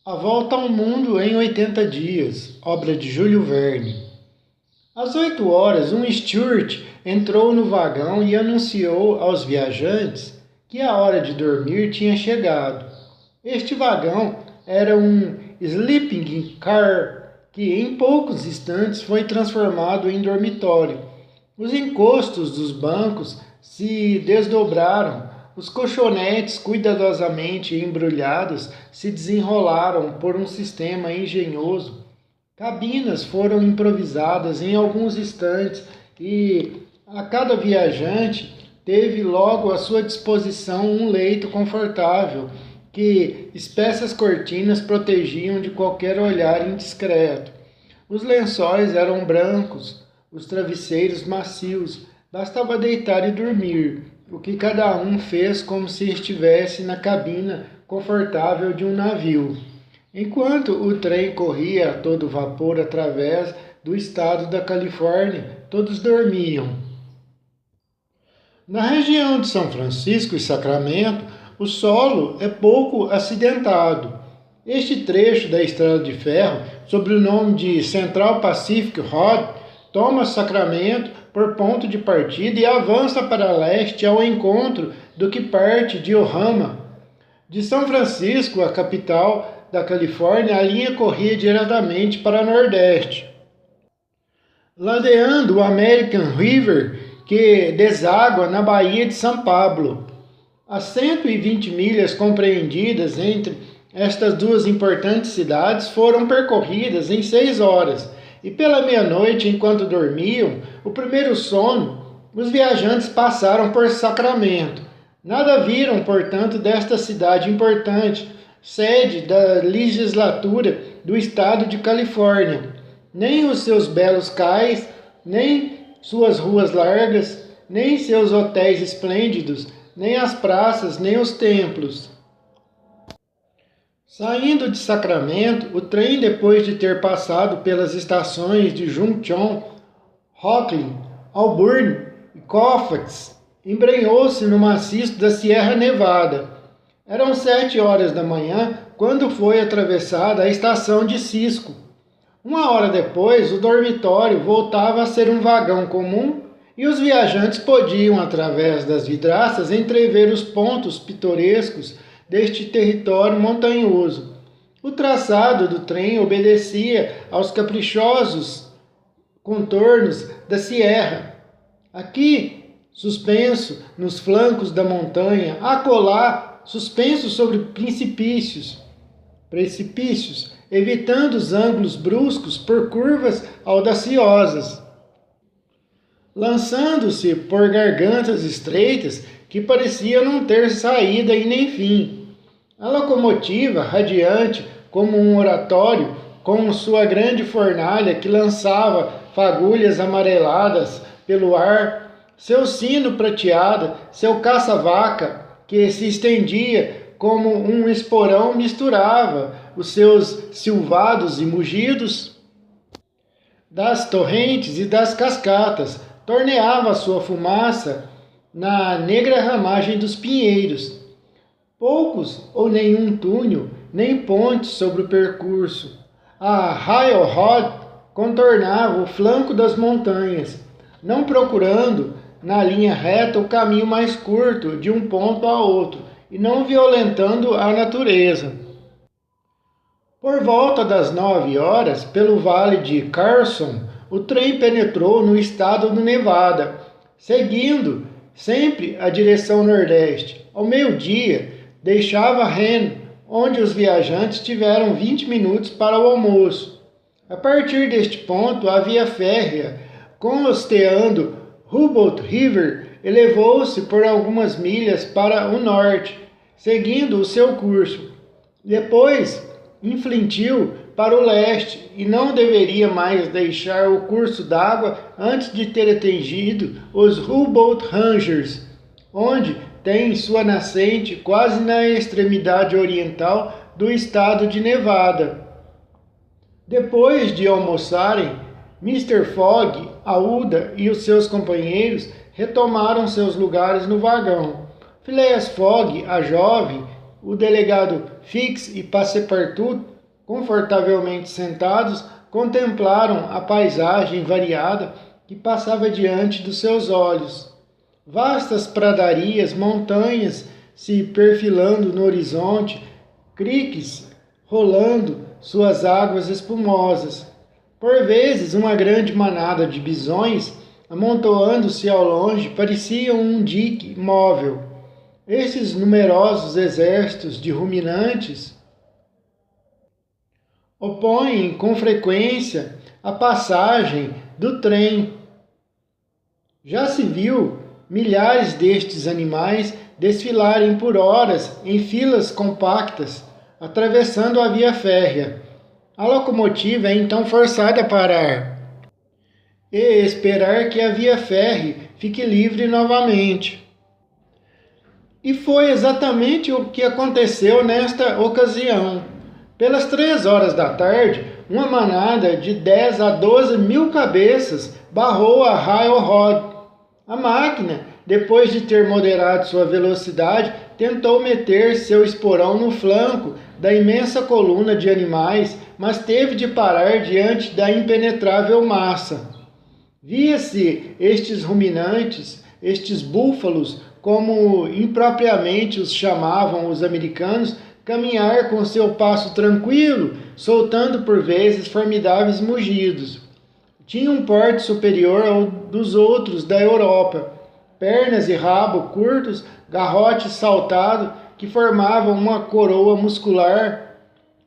A Volta ao Mundo em 80 Dias, obra de Júlio Verne. Às 8 horas, um steward entrou no vagão e anunciou aos viajantes que a hora de dormir tinha chegado. Este vagão era um sleeping car que em poucos instantes foi transformado em dormitório. Os encostos dos bancos se desdobraram. Os colchonetes, cuidadosamente embrulhados, se desenrolaram por um sistema engenhoso. Cabinas foram improvisadas em alguns instantes e a cada viajante teve logo à sua disposição um leito confortável que espessas cortinas protegiam de qualquer olhar indiscreto. Os lençóis eram brancos, os travesseiros macios. Bastava deitar e dormir, o que cada um fez como se estivesse na cabina confortável de um navio. Enquanto o trem corria a todo vapor através do estado da Califórnia, todos dormiam. Na região de São Francisco e Sacramento, o solo é pouco acidentado. Este trecho da estrada de ferro, sob o nome de Central Pacific Road, toma Sacramento por ponto de partida e avança para leste ao encontro do que parte de Ojama. De São Francisco, a capital da Califórnia, a linha corria diretamente para nordeste, ladeando o American River, que deságua na Baía de São Pablo. As 120 milhas compreendidas entre estas duas importantes cidades foram percorridas em 6 horas, e pela meia-noite, enquanto dormiam, o primeiro sono, os viajantes passaram por Sacramento. Nada viram, portanto, desta cidade importante, sede da legislatura do estado de Califórnia. Nem os seus belos cais, nem suas ruas largas, nem seus hotéis esplêndidos, nem as praças, nem os templos. Saindo de Sacramento, o trem, depois de ter passado pelas estações de Junction, Rocklin, Auburn e Colfax, embrenhou-se no maciço da Sierra Nevada. Eram 7 horas da manhã quando foi atravessada a estação de Cisco. 1 hora depois, o dormitório voltava a ser um vagão comum e os viajantes podiam, através das vidraças, entrever os pontos pitorescos deste território montanhoso. O traçado do trem obedecia aos caprichosos contornos da Sierra. Aqui, suspenso nos flancos da montanha, acolá, suspenso sobre precipícios, evitando os ângulos bruscos por curvas audaciosas, lançando-se por gargantas estreitas que pareciam não ter saída e nem fim. A locomotiva, radiante como um oratório, com sua grande fornalha que lançava fagulhas amareladas pelo ar, seu sino prateado, seu caça-vaca, que se estendia como um esporão, misturava os seus silvados e mugidos das torrentes e das cascatas, torneava sua fumaça na negra ramagem dos pinheiros. Poucos ou nenhum túnel, nem ponte sobre o percurso. A railroad contornava o flanco das montanhas, não procurando na linha reta o caminho mais curto de um ponto a outro, e não violentando a natureza. Por volta das 9 horas, pelo vale de Carson, o trem penetrou no estado do Nevada, seguindo sempre a direção nordeste. Ao meio-dia, deixava Ren, onde os viajantes tiveram 20 minutos para o almoço. A partir deste ponto, a via férrea, costeando Humboldt River, elevou-se por algumas milhas para o norte, seguindo o seu curso. Depois, infletiu para o leste e não deveria mais deixar o curso d'água antes de ter atingido os Humboldt Ranges, onde tem sua nascente quase na extremidade oriental do estado de Nevada. Depois de almoçarem, Mr. Fogg, Aouda e os seus companheiros retomaram seus lugares no vagão. Phileas Fogg, a jovem, o delegado Fix e Passepartout, confortavelmente sentados, contemplaram a paisagem variada que passava diante dos seus olhos. Vastas pradarias, montanhas se perfilando no horizonte, criques rolando suas águas espumosas. Por vezes, uma grande manada de bisões, amontoando-se ao longe, parecia um dique móvel. Esses numerosos exércitos de ruminantes opõem com frequência a passagem do trem. Já se viu milhares destes animais desfilarem por horas em filas compactas, atravessando a via férrea. A locomotiva é então forçada a parar e esperar que a via férrea fique livre novamente. E foi exatamente o que aconteceu nesta ocasião. Pelas 3 horas da tarde, uma manada de 10 a 12 mil cabeças barrou a Railroad. A máquina, depois de ter moderado sua velocidade, tentou meter seu esporão no flanco da imensa coluna de animais, mas teve de parar diante da impenetrável massa. Via-se estes ruminantes, estes búfalos, como impropriamente os chamavam os americanos, caminhar com seu passo tranquilo, soltando por vezes formidáveis mugidos. Tinha um porte superior ao dos outros da Europa, pernas e rabo curtos, garrote saltado, que formavam uma coroa muscular,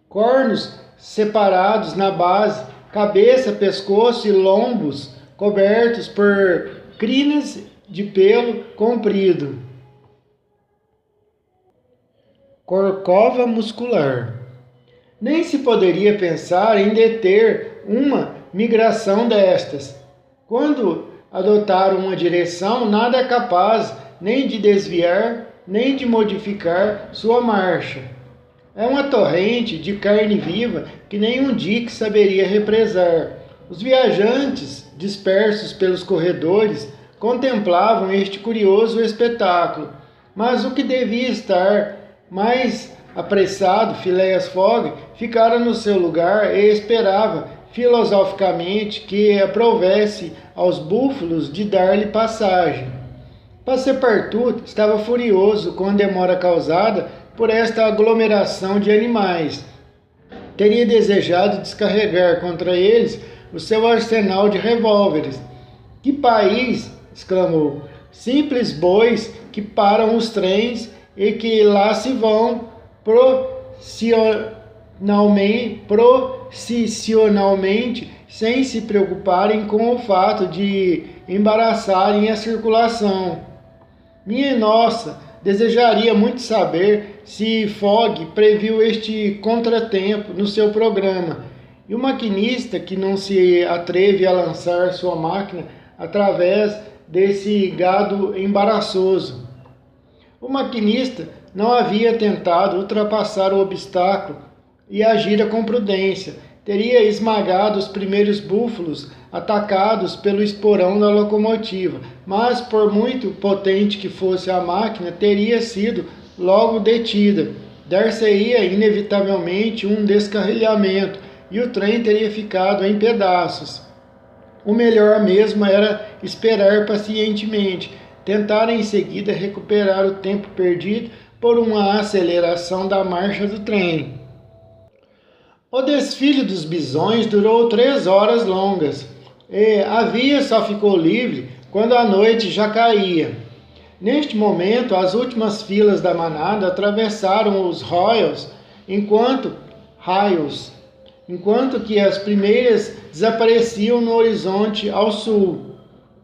cornos separados na base, cabeça, pescoço e lombos cobertos por crinas de pelo comprido. Corcova muscular. Nem se poderia pensar em deter uma migração destas. Quando adotaram uma direção, nada é capaz nem de desviar, nem de modificar sua marcha. É uma torrente de carne viva que nenhum dique saberia represar. Os viajantes, dispersos pelos corredores, contemplavam este curioso espetáculo, mas o que devia estar mais apressado, Phileas Fogg, ficara no seu lugar e esperava filosoficamente que aprovesse aos búfalos de dar-lhe passagem. Passepartout estava furioso com a demora causada por esta aglomeração de animais. Teria desejado descarregar contra eles o seu arsenal de revólveres. Que país! Exclamou. Simples bois que param os trens e que lá se vão processionalmente, sem se preocuparem com o fato de embaraçarem a circulação. Minha nossa, desejaria muito saber se Fogg previu este contratempo no seu programa. E o maquinista que não se atreve a lançar sua máquina através desse gado embaraçoso. O maquinista não havia tentado ultrapassar o obstáculo e agira com prudência. Teria esmagado os primeiros búfalos atacados pelo esporão da locomotiva, mas por muito potente que fosse a máquina, teria sido logo detida. Dar-se-ia inevitavelmente um descarrilhamento e o trem teria ficado em pedaços. O melhor mesmo era esperar pacientemente, tentar em seguida recuperar o tempo perdido por uma aceleração da marcha do trem. O desfile dos bisões durou 3 horas longas, e a via só ficou livre quando a noite já caía. Neste momento, as últimas filas da manada atravessaram os enquanto que as primeiras desapareciam no horizonte ao sul.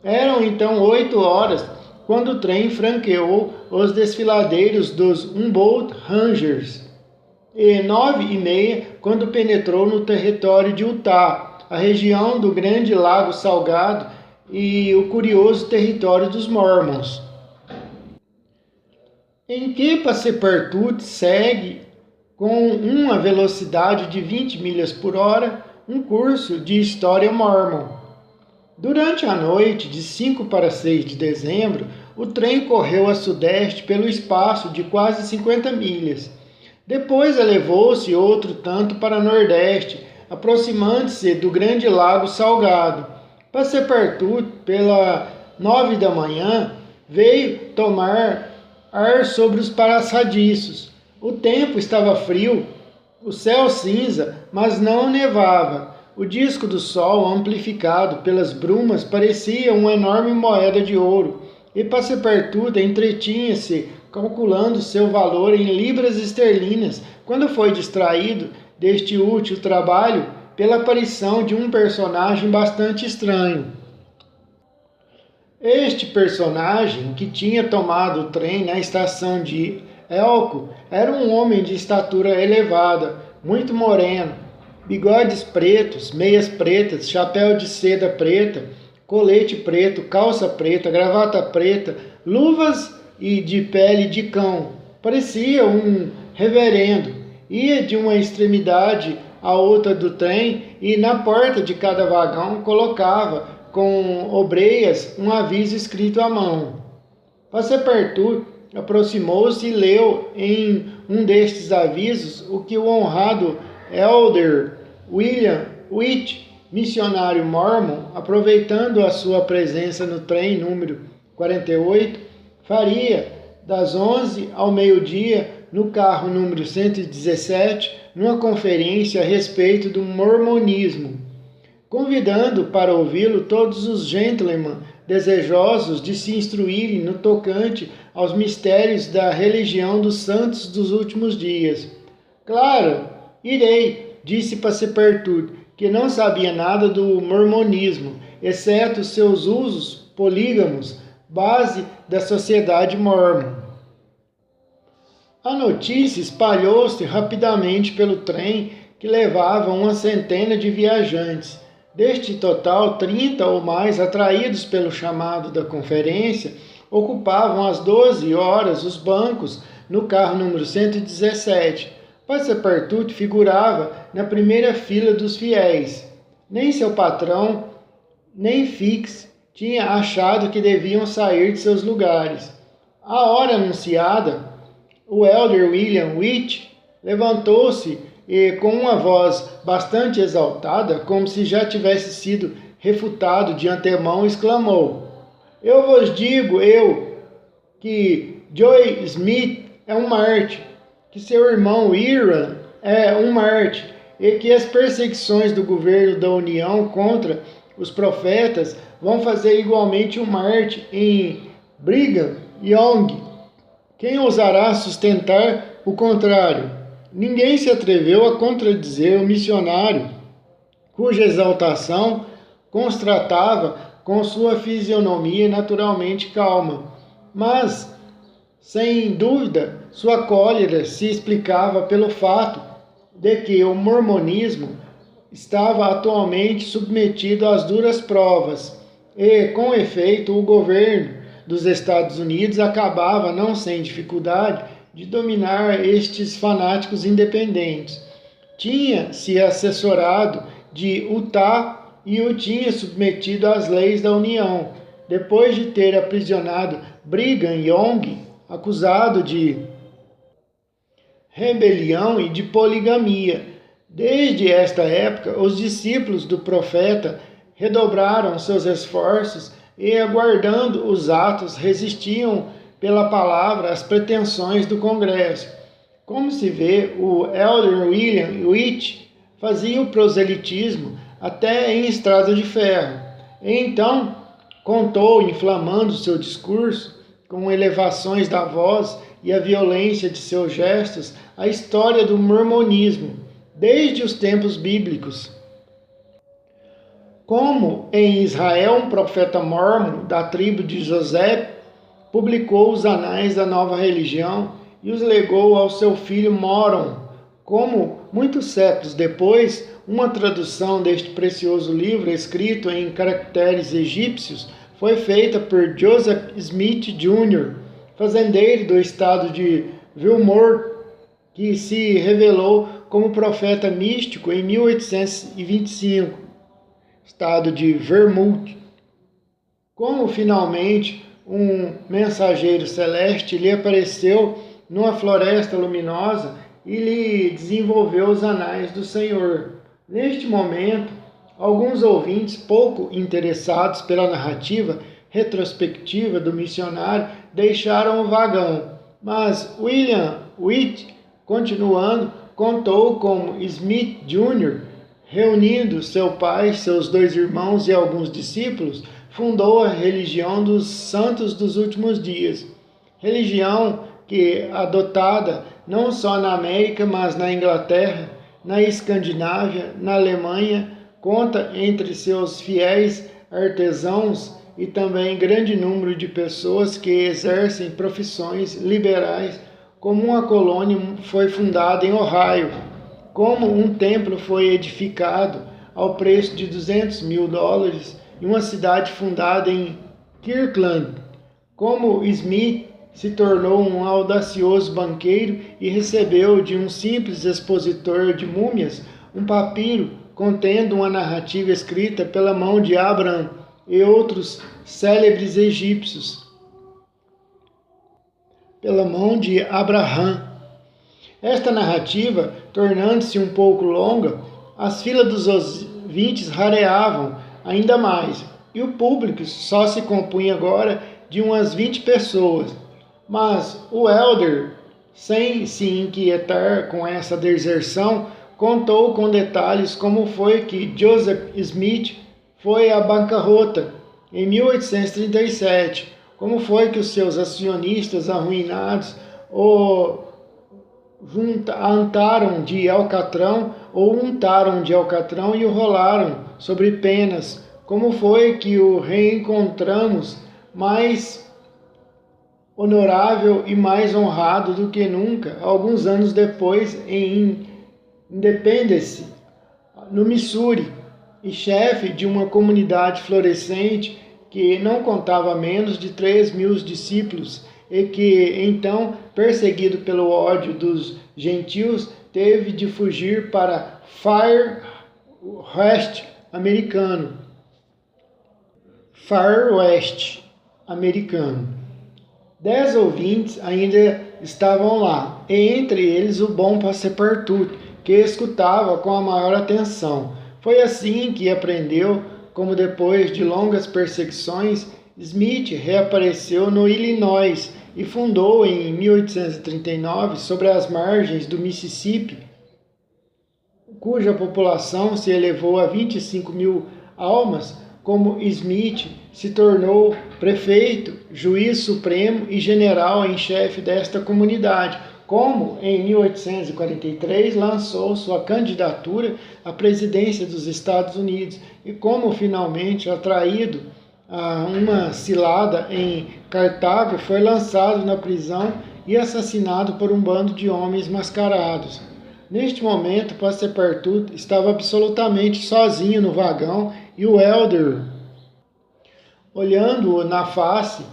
Eram então 8 horas quando o trem franqueou os desfiladeiros dos Humboldt Rangers, e 9h30 quando penetrou no território de Utah, a região do Grande Lago Salgado e o curioso território dos Mormons. Em que Passepartout segue com uma velocidade de 20 milhas por hora um curso de história mormon. Durante a noite de 5 para 6 de dezembro, o trem correu a sudeste pelo espaço de quase 50 milhas. Depois elevou-se outro tanto para nordeste, aproximando-se do grande lago salgado. Passepartout, pela 9 da manhã, veio tomar ar sobre os passadiços. O tempo estava frio, o céu cinza, mas não nevava. O disco do sol, amplificado pelas brumas, parecia uma enorme moeda de ouro, e Passepartout entretinha-se calculando seu valor em libras esterlinas, quando foi distraído deste útil trabalho pela aparição de um personagem bastante estranho. Este personagem, que tinha tomado o trem na estação de Elco, era um homem de estatura elevada, muito moreno, bigodes pretos, meias pretas, chapéu de seda preta, colete preto, calça preta, gravata preta, luvas e de pele de cão. Parecia um reverendo. Ia de uma extremidade à outra do trem e na porta de cada vagão colocava com obreias um aviso escrito à mão. Passepartout aproximou-se e leu em um destes avisos o que o honrado Elder William Witt, missionário mormon, aproveitando a sua presença no trem número 48, faria das 11 ao meio-dia no carro número 117, numa conferência a respeito do mormonismo, convidando para ouvi-lo todos os gentlemen desejosos de se instruírem no tocante aos mistérios da religião dos santos dos últimos dias. Claro, irei, disse Passepartout, que não sabia nada do mormonismo, exceto seus usos polígamos, base da sociedade mórmon. A notícia espalhou-se rapidamente pelo trem que levava uma centena de viajantes. Deste total, 30 ou mais, atraídos pelo chamado da conferência, ocupavam às 12 horas os bancos no carro número 117. Passepartout figurava na primeira fila dos fiéis. Nem seu patrão, nem Fix tinha achado que deviam sair de seus lugares. À hora anunciada, o elder William Witt levantou-se e, com uma voz bastante exaltada, como se já tivesse sido refutado de antemão, exclamou: "Eu vos digo, que Joy Smith é um mártir, que seu irmão Hiram é um mártir, e que as perseguições do governo da União contra os profetas vão fazer igualmente um mártir em Brigham Young. Quem ousará sustentar o contrário?" Ninguém se atreveu a contradizer o missionário, cuja exaltação constratava com sua fisionomia naturalmente calma. Mas, sem dúvida, sua cólera se explicava pelo fato de que o mormonismo estava atualmente submetido às duras provas e, com efeito, o governo dos Estados Unidos acabava, não sem dificuldade, de dominar estes fanáticos independentes. Tinha se assessorado de Utah e o tinha submetido às leis da União, depois de ter aprisionado Brigham Young, acusado de rebelião e de poligamia. Desde esta época, os discípulos do profeta redobraram seus esforços e, aguardando os atos, resistiam pela palavra às pretensões do Congresso. Como se vê, o elder William Witt fazia o proselitismo até em estrada de ferro. E então contou, inflamando seu discurso, com elevações da voz e a violência de seus gestos, a história do mormonismo, desde os tempos bíblicos. Como em Israel um profeta mórmon da tribo de José publicou os anais da nova religião e os legou ao seu filho Moron. Como, muitos séculos depois, uma tradução deste precioso livro, escrito em caracteres egípcios, foi feita por Joseph Smith Jr., fazendeiro do estado de Vermont, que se revelou como profeta místico em 1825, estado de Vermont. Como finalmente um mensageiro celeste lhe apareceu numa floresta luminosa e lhe desenvolveu os anais do Senhor. Neste momento, alguns ouvintes pouco interessados pela narrativa retrospectiva do missionário deixaram o vagão, mas William Witt, continuando, contou como Smith Jr., reunindo seu pai, seus 2 irmãos e alguns discípulos, fundou a religião dos santos dos últimos dias. Religião que, adotada não só na América, mas na Inglaterra, na Escandinávia, na Alemanha, conta entre seus fiéis artesãos e também grande número de pessoas que exercem profissões liberais, como uma colônia foi fundada em Ohio, como um templo foi edificado ao preço de $200 mil em uma cidade fundada em Kirkland, como Smith se tornou um audacioso banqueiro e recebeu de um simples expositor de múmias um papiro contendo uma narrativa escrita pela mão de Abraham e outros célebres egípcios. Pela mão de Abraham. Esta narrativa, tornando-se um pouco longa, as filas dos ouvintes rareavam ainda mais, e o público só se compunha agora de umas 20 pessoas. Mas o elder, sem se inquietar com essa deserção, contou com detalhes como foi que Joseph Smith foi à bancarrota em 1837, como foi que os seus acionistas arruinados o untaram de alcatrão e o rolaram sobre penas, como foi que o reencontramos mais honorável e mais honrado do que nunca, alguns anos depois, em Independence, no Missouri, e chefe de uma comunidade florescente que não contava menos de 3.000 discípulos e que, então, perseguido pelo ódio dos gentios, teve de fugir para Far West americano. 10 ouvintes ainda estavam lá, e entre eles o bom Passepartout, que escutava com a maior atenção. Foi assim que aprendeu como, depois de longas perseguições, Smith reapareceu no Illinois e fundou em 1839, sobre as margens do Mississippi, cuja população se elevou a 25 mil almas, como Smith se tornou prefeito, juiz supremo e general em chefe desta comunidade, como em 1843 lançou sua candidatura à presidência dos Estados Unidos e como finalmente, atraído a uma cilada em Cartago, foi lançado na prisão e assassinado por um bando de homens mascarados. Neste momento, Passepartout estava absolutamente sozinho no vagão e o elder, olhando-o na face,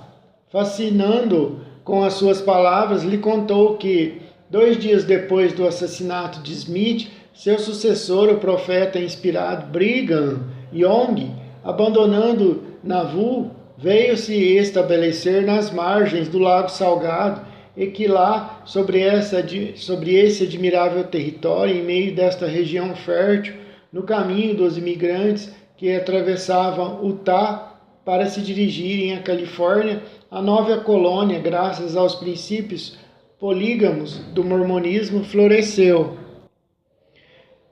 fascinando com as suas palavras, lhe contou que, 2 dias depois do assassinato de Smith, seu sucessor, o profeta inspirado Brigham Young, abandonando Nauvoo, veio se estabelecer nas margens do Lago Salgado, e que lá, sobre esse admirável território, em meio desta região fértil, no caminho dos imigrantes que atravessavam Utah para se dirigirem à Califórnia, a nova colônia, graças aos princípios polígamos do mormonismo, floresceu.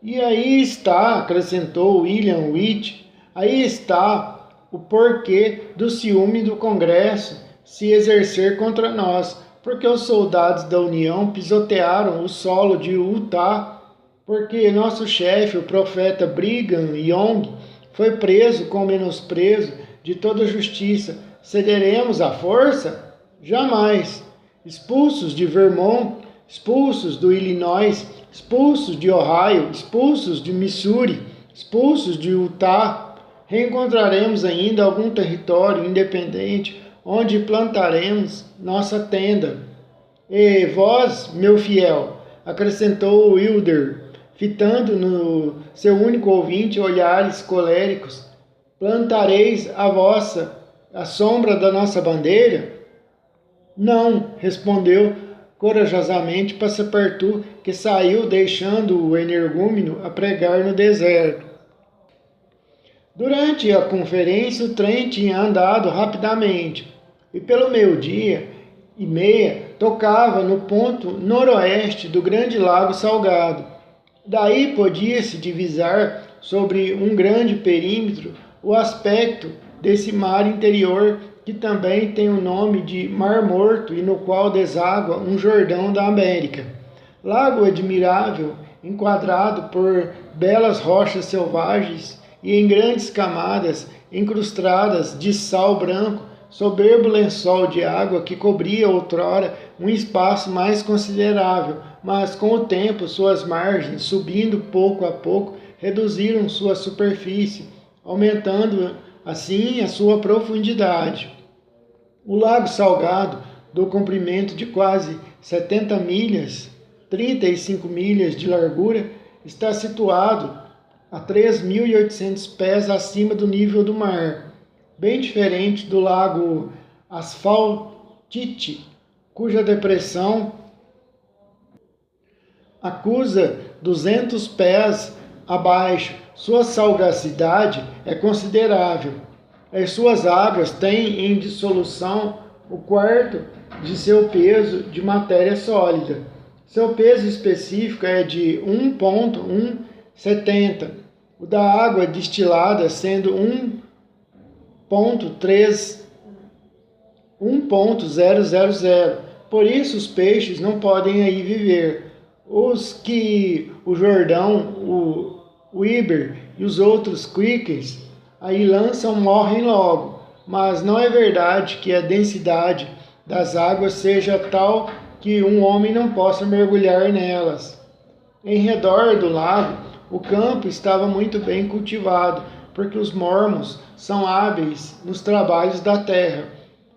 E aí está, acrescentou William Witt, aí está o porquê do ciúme do Congresso se exercer contra nós, porque os soldados da União pisotearam o solo de Utah, porque nosso chefe, o profeta Brigham Young, foi preso com menosprezo de toda justiça. Cederemos à força? Jamais. Expulsos de Vermont, expulsos do Illinois, expulsos de Ohio, expulsos de Missouri, expulsos de Utah, reencontraremos ainda algum território independente onde plantaremos nossa tenda. E vós, meu fiel, acrescentou Wilder, fitando no seu único ouvinte olhares coléricos, plantareis a sombra da nossa bandeira? Não, respondeu corajosamente Passepartout, que saiu deixando o energúmeno a pregar no deserto. Durante a conferência, o trem tinha andado rapidamente e pelo meio-dia e meia tocava no ponto noroeste do grande lago Salgado. Daí podia-se divisar sobre um grande perímetro o aspecto desse mar interior que também tem o nome de Mar Morto e no qual deságua um Jordão da América. Lago admirável, enquadrado por belas rochas selvagens e em grandes camadas incrustadas de sal branco, soberbo lençol de água que cobria outrora um espaço mais considerável, mas com o tempo suas margens, subindo pouco a pouco, reduziram sua superfície, aumentando assim a sua profundidade. O Lago Salgado, do comprimento de quase 70 milhas, 35 milhas de largura, está situado a 3.800 pés acima do nível do mar, bem diferente do Lago Asfaltite, cuja depressão acusa 200 pés abaixo. Sua salgacidade é considerável. As suas águas têm em dissolução o quarto de seu peso de matéria sólida. Seu peso específico é de 1,170, o da água destilada sendo 1,000. Por isso os peixes não podem aí viver. Os que o Jordão, o Iber e os outros creeks aí lançam morrem logo, mas não é verdade que a densidade das águas seja tal que um homem não possa mergulhar nelas. Em redor do lago, o campo estava muito bem cultivado, porque os mormons são hábeis nos trabalhos da terra.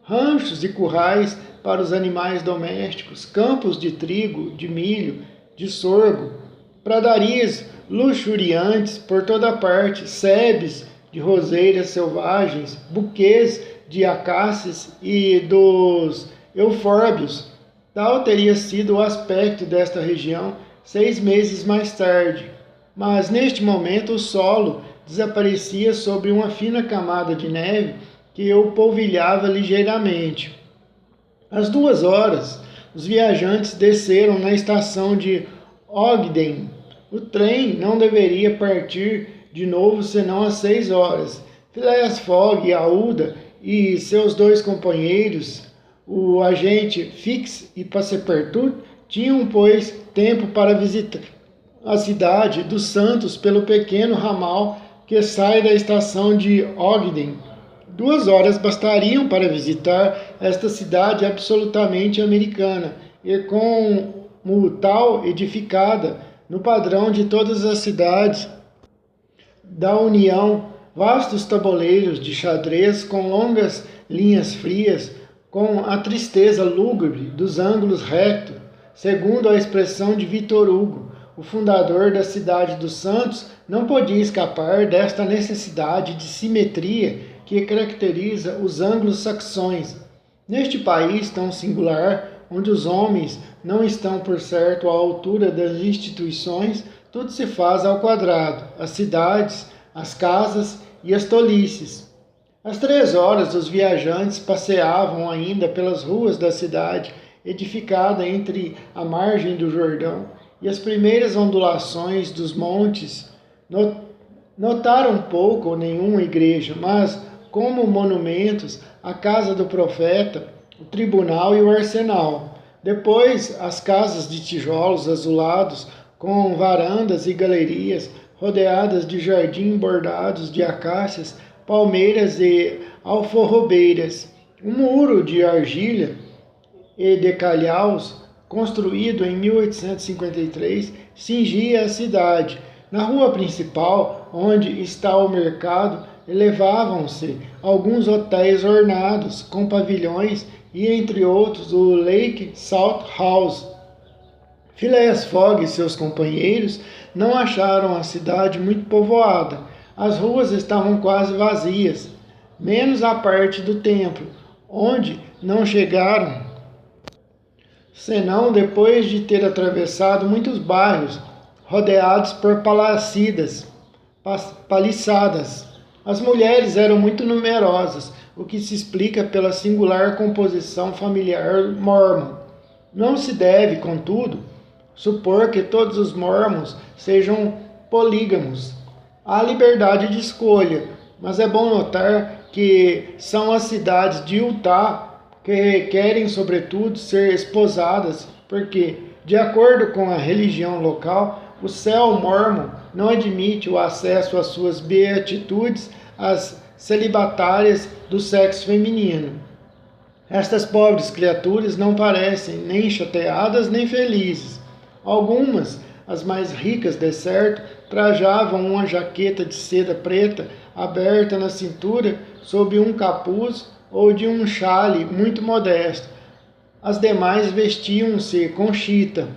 Ranchos e currais para os animais domésticos, campos de trigo, de milho, de sorgo, pradarias luxuriantes por toda parte, sebes de roseiras selvagens, buquês de acácias e dos eufórbios. Tal teria sido o aspecto desta região 6 meses mais tarde, mas neste momento o solo desaparecia sobre uma fina camada de neve que o polvilhava ligeiramente. Às 2 horas, os viajantes desceram na estação de Ogden. O trem não deveria partir de novo senão às 6 horas. Phileas Fogg, Aouda e seus 2 companheiros, o agente Fix e Passepartout, tinham, pois, tempo para visitar a cidade dos Santos pelo pequeno ramal que sai da estação de Ogden. 2 horas bastariam para visitar esta cidade absolutamente americana e como tal edificada no padrão de todas as cidades da União, vastos tabuleiros de xadrez com longas linhas frias, com a tristeza lúgubre dos ângulos retos, segundo a expressão de Victor Hugo, o fundador da cidade dos Santos, não podia escapar desta necessidade de simetria que caracteriza os anglo-saxões. Neste país tão singular, onde os homens não estão, por certo, à altura das instituições, tudo se faz ao quadrado, as cidades, as casas e as tolices. Às 3 horas, os viajantes passeavam ainda pelas ruas da cidade, edificada entre a margem do Jordão e as primeiras ondulações dos montes. Notaram pouco ou nenhuma igreja, mas, como monumentos, a casa do profeta, o tribunal e o arsenal. Depois, as casas de tijolos azulados, com varandas e galerias, rodeadas de jardim bordados de acácias, palmeiras e alforrobeiras. Um muro de argila e de calhaus, construído em 1853, cingia a cidade. Na rua principal, onde está o mercado, elevavam-se alguns hotéis ornados com pavilhões e, entre outros, o Lake Salt House. Phileas Fogg e seus companheiros não acharam a cidade muito povoada. As ruas estavam quase vazias, menos a parte do templo, onde não chegaram senão depois de ter atravessado muitos bairros, rodeados por paliçadas. As mulheres eram muito numerosas, o que se explica pela singular composição familiar mórmon. Não se deve, contudo, supor que todos os mórmons sejam polígamos. Há liberdade de escolha, mas é bom notar que são as cidades de Utah que requerem, sobretudo, ser esposadas, porque, de acordo com a religião local, o céu mórmon não admite o acesso às suas beatitudes às celibatárias do sexo feminino. Estas pobres criaturas não parecem nem chateadas nem felizes. Algumas, as mais ricas de certo, trajavam uma jaqueta de seda preta aberta na cintura sob um capuz ou de um xale muito modesto. As demais vestiam-se com chita.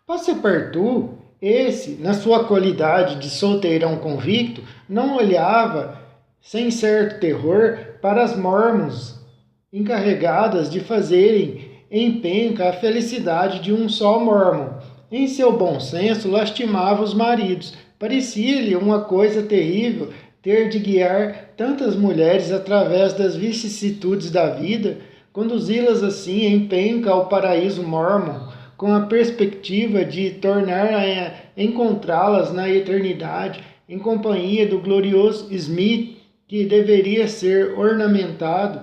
Passepartout, esse, na sua qualidade de solteirão convicto, não olhava sem certo terror para as mormons encarregadas de fazerem em penca a felicidade de um só mormon. Em seu bom senso, lastimava os maridos. Parecia-lhe uma coisa terrível ter de guiar tantas mulheres através das vicissitudes da vida, conduzi-las assim em penca ao paraíso mórmon, com a perspectiva de tornar a encontrá-las na eternidade, em companhia do glorioso Smith, que deveria ser ornamentado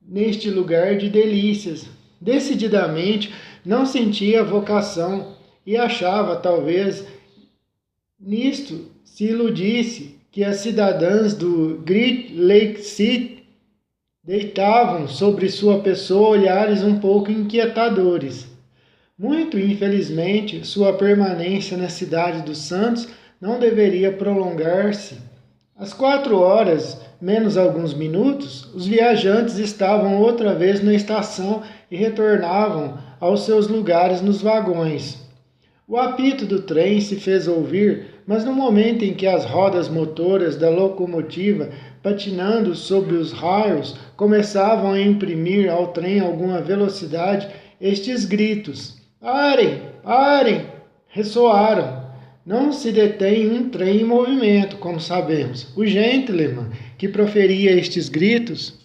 neste lugar de delícias. Decididamente não sentia vocação e achava, talvez, nisto se iludisse que as cidadãs do Great Lake City deitavam sobre sua pessoa olhares um pouco inquietadores. Muito infelizmente, sua permanência na cidade dos Santos não deveria prolongar-se. Às 4 horas, menos alguns minutos, os viajantes estavam outra vez na estação e retornavam aos seus lugares nos vagões. O apito do trem se fez ouvir, mas no momento em que as rodas motoras da locomotiva, patinando sob os raios, começavam a imprimir ao trem alguma velocidade, estes gritos: "Parem! Parem!" ressoaram. Não se detém um trem em movimento, como sabemos. O gentleman que proferia estes gritos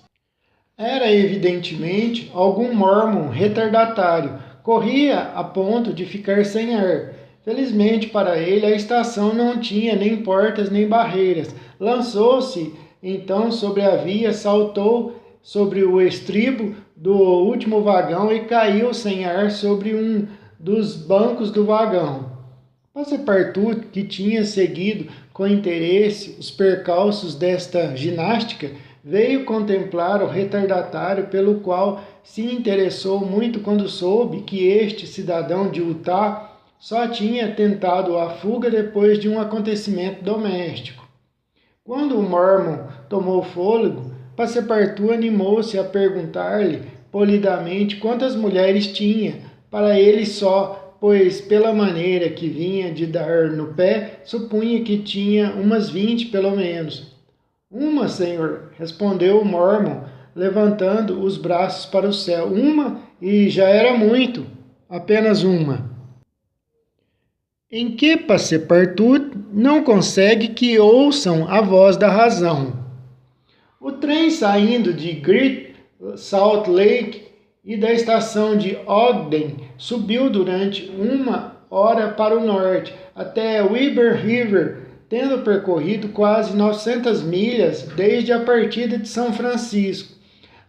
era evidentemente algum mormon retardatário. Corria a ponto de ficar sem ar. Felizmente para ele, a estação não tinha nem portas nem barreiras. Lançou-se então sobre a via, saltou sobre o estribo do último vagão e caiu sem ar sobre um dos bancos do vagão. Passepartout, que tinha seguido com interesse os percalços desta ginástica, veio contemplar o retardatário, pelo qual se interessou muito quando soube que este cidadão de Utah só tinha tentado a fuga depois de um acontecimento doméstico. Quando o mormon tomou fôlego, Passepartout animou-se a perguntar-lhe polidamente quantas mulheres tinha, para ele só, pois pela maneira que vinha de dar no pé, supunha que tinha umas 20 pelo menos. "Uma, senhor", respondeu o mormon, levantando os braços para o céu. "Uma, e já era muito. Apenas uma." Em que Passepartout não consegue que ouçam a voz da razão. O trem saindo de Great Salt Lake e da estação de Ogden subiu durante 1 hora para o norte, até Weber River, tendo percorrido quase 900 milhas desde a partida de São Francisco.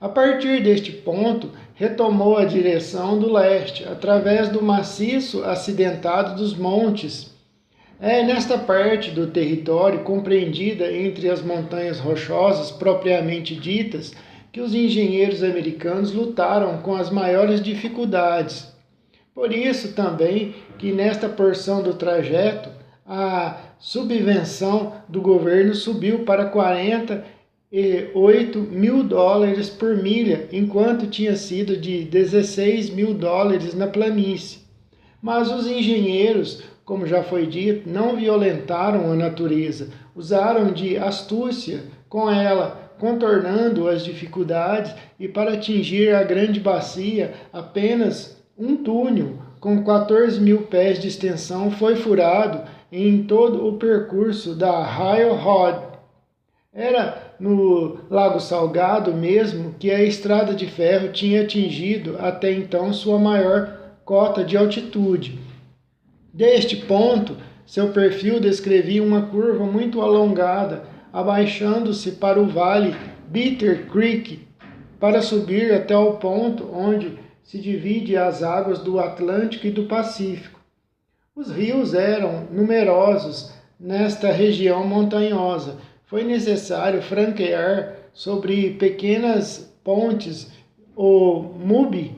A partir deste ponto, retomou a direção do leste, através do maciço acidentado dos montes. É nesta parte do território, compreendida entre as montanhas rochosas propriamente ditas, que os engenheiros americanos lutaram com as maiores dificuldades. Por isso também que nesta porção do trajeto, a subvenção do governo subiu para $48 mil por milha, enquanto tinha sido de $16 mil na planície. Mas os engenheiros, como já foi dito, não violentaram a natureza, usaram de astúcia com ela, contornando as dificuldades, e para atingir a grande bacia, apenas um túnel com 14.000 pés de extensão foi furado em todo o percurso da Railroad. Era no Lago Salgado mesmo que a estrada de ferro tinha atingido até então sua maior cota de altitude. Deste ponto, seu perfil descrevia uma curva muito alongada, abaixando-se para o vale Bitter Creek, para subir até o ponto onde se divide as águas do Atlântico e do Pacífico. Os rios eram numerosos nesta região montanhosa. Foi necessário franquear sobre pequenas pontes o Muddy,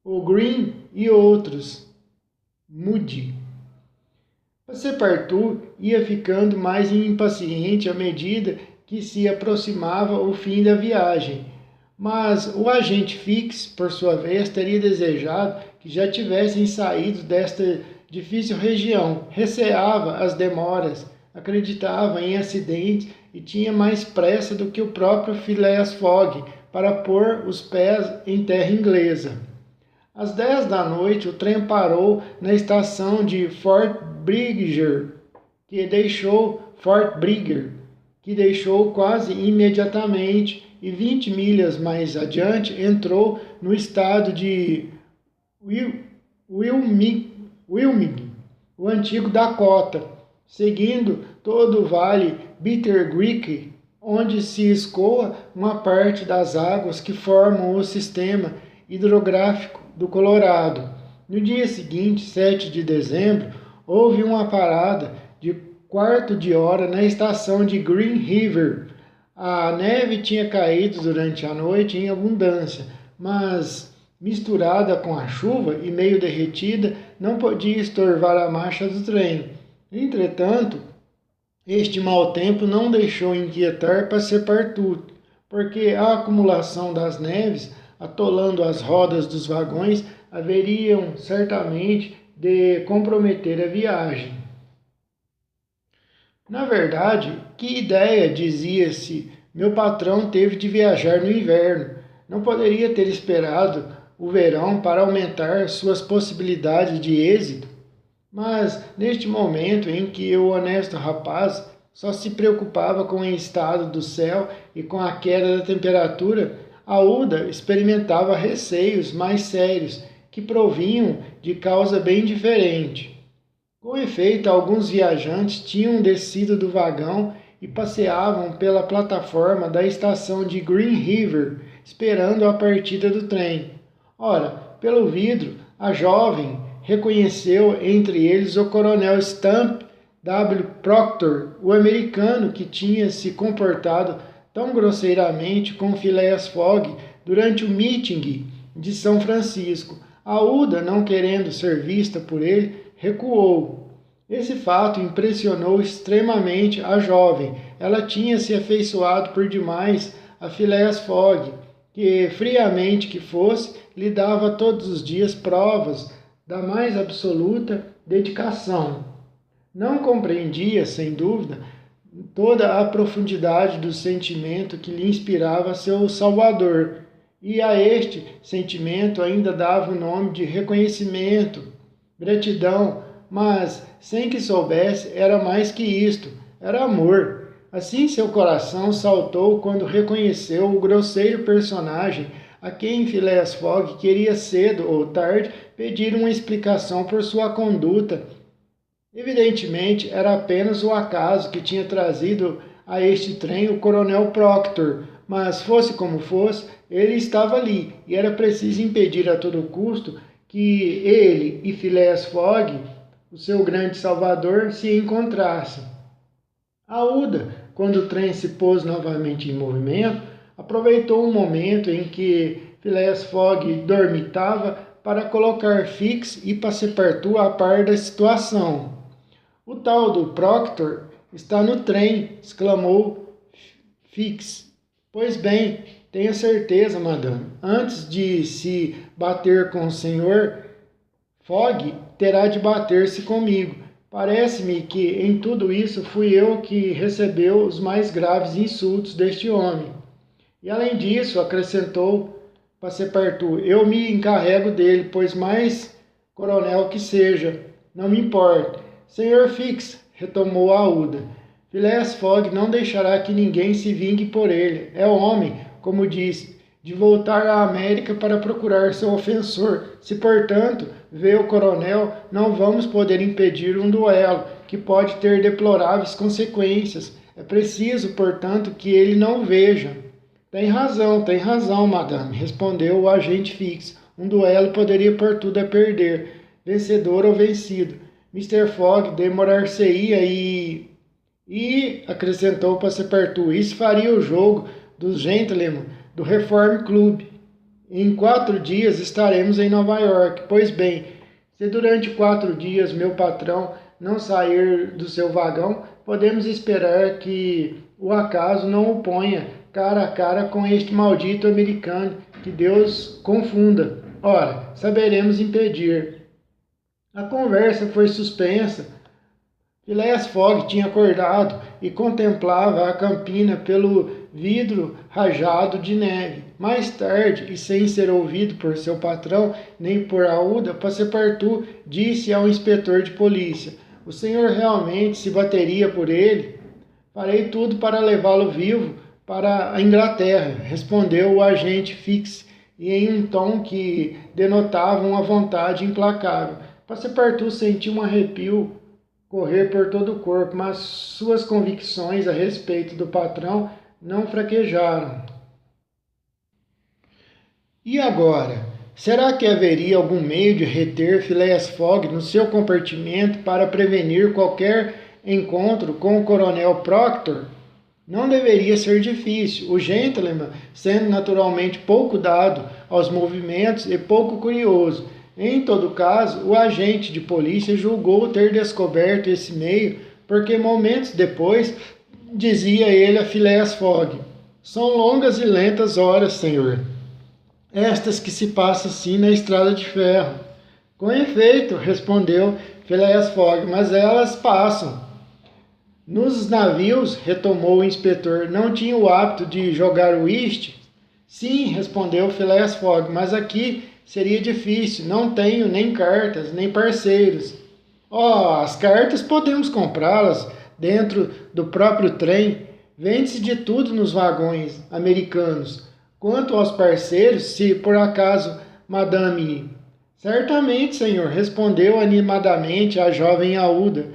o Green e outros. Muddy. Passepartout ia ficando mais impaciente à medida que se aproximava o fim da viagem, mas o agente Fix, por sua vez, teria desejado que já tivessem saído desta difícil região. Receava as demoras, acreditava em acidentes e tinha mais pressa do que o próprio Phileas Fogg para pôr os pés em terra inglesa. Às 10 da noite, o trem parou na estação de Fort Bridger, que deixou quase imediatamente, e 20 milhas mais adiante entrou no estado de Wyoming, o antigo Dakota, seguindo todo o vale Bitter Creek, onde se escoa uma parte das águas que formam o sistema hidrográfico do Colorado. No dia seguinte, 7 de dezembro, houve uma parada de quarto de hora na estação de Green River. A neve tinha caído durante a noite em abundância, mas misturada com a chuva e meio derretida, não podia estorvar a marcha do trem. Entretanto, este mau tempo não deixou inquietar Passepartout, porque a acumulação das neves, atolando as rodas dos vagões, haveriam certamente de comprometer a viagem. Na verdade, que ideia, dizia-se, meu patrão teve de viajar no inverno. Não poderia ter esperado o verão para aumentar suas possibilidades de êxito. Mas, neste momento em que o honesto rapaz só se preocupava com o estado do céu e com a queda da temperatura, Aouda experimentava receios mais sérios que provinham de causa bem diferente. Com efeito, alguns viajantes tinham descido do vagão e passeavam pela plataforma da estação de Green River, esperando a partida do trem. Ora, pelo vidro, a jovem reconheceu entre eles o coronel Stamp W. Proctor, o americano que tinha se comportado tão grosseiramente com Phileas Fogg durante o meeting de São Francisco. Aouda, não querendo ser vista por ele, recuou. Esse fato impressionou extremamente a jovem. Ela tinha se afeiçoado por demais a Phileas Fogg, que, friamente que fosse, lhe dava todos os dias provas da mais absoluta dedicação. Não compreendia, sem dúvida, toda a profundidade do sentimento que lhe inspirava seu Salvador, e a este sentimento ainda dava o nome de reconhecimento, gratidão, mas, sem que soubesse, era mais que isto, era amor. Assim seu coração saltou quando reconheceu o grosseiro personagem a quem Phileas Fogg queria cedo ou tarde pedir uma explicação por sua conduta. Evidentemente, era apenas o acaso que tinha trazido a este trem o coronel Proctor, mas fosse como fosse, ele estava ali, e era preciso impedir a todo custo que ele e Phileas Fogg, o seu grande salvador, se encontrassem. Aouda, quando o trem se pôs novamente em movimento, aproveitou um momento em que Phileas Fogg dormitava para colocar Fix e Passepartout a par da situação. O tal do Proctor está no trem, exclamou Fix. Pois bem, tenha certeza, madame, antes de se bater com o senhor, Fogg terá de bater-se comigo. Parece-me que em tudo isso fui eu que recebeu os mais graves insultos deste homem. E além disso, acrescentou Passepartout, eu me encarrego dele, pois mais coronel que seja, não me importa. Senhor Fix, retomou Aouda, Phileas Fogg não deixará que ninguém se vingue por ele. É homem, como disse, de voltar à América para procurar seu ofensor. Se, portanto, vê o coronel, não vamos poder impedir um duelo, que pode ter deploráveis consequências. É preciso, portanto, que ele não veja. Tem razão, madame, respondeu o agente Fix. Um duelo poderia por tudo a perder, vencedor ou vencido. Mr. Fogg demorar-se-ia e acrescentou Passepartout, isso faria o jogo dos gentlemen do Reform Club. Em 4 dias estaremos em Nova York. Pois bem, se durante 4 dias meu patrão não sair do seu vagão, podemos esperar que o acaso não o ponha cara a cara com este maldito americano, que Deus confunda. Ora, saberemos impedir. A conversa foi suspensa. Phileas Fogg tinha acordado e contemplava a campina pelo vidro rajado de neve. Mais tarde, e sem ser ouvido por seu patrão nem por Aouda, Passepartout disse ao inspetor de polícia: o senhor realmente se bateria por ele? Farei tudo para levá-lo vivo para a Inglaterra, respondeu o agente Fix, e em um tom que denotava uma vontade implacável. Passepartout sentiu um arrepio correr por todo o corpo, mas suas convicções a respeito do patrão não fraquejaram. E agora? Será que haveria algum meio de reter Phileas Fogg no seu compartimento para prevenir qualquer encontro com o coronel Proctor? Não deveria ser difícil. O gentleman, sendo naturalmente pouco dado aos movimentos e pouco curioso, em todo caso, o agente de polícia julgou ter descoberto esse meio, porque momentos depois dizia ele a Phileas Fogg: são longas e lentas horas, senhor, estas que se passam assim na estrada de ferro. Com efeito, respondeu Phileas Fogg, mas elas passam. Nos navios, retomou o inspetor, não tinha o hábito de jogar whist? Sim, respondeu Phileas Fogg, mas aqui seria difícil, não tenho nem cartas, nem parceiros. Oh, as cartas podemos comprá-las dentro do próprio trem. Vende-se de tudo nos vagões americanos. Quanto aos parceiros, se por acaso Madame... Certamente, senhor, respondeu animadamente a jovem Aouda.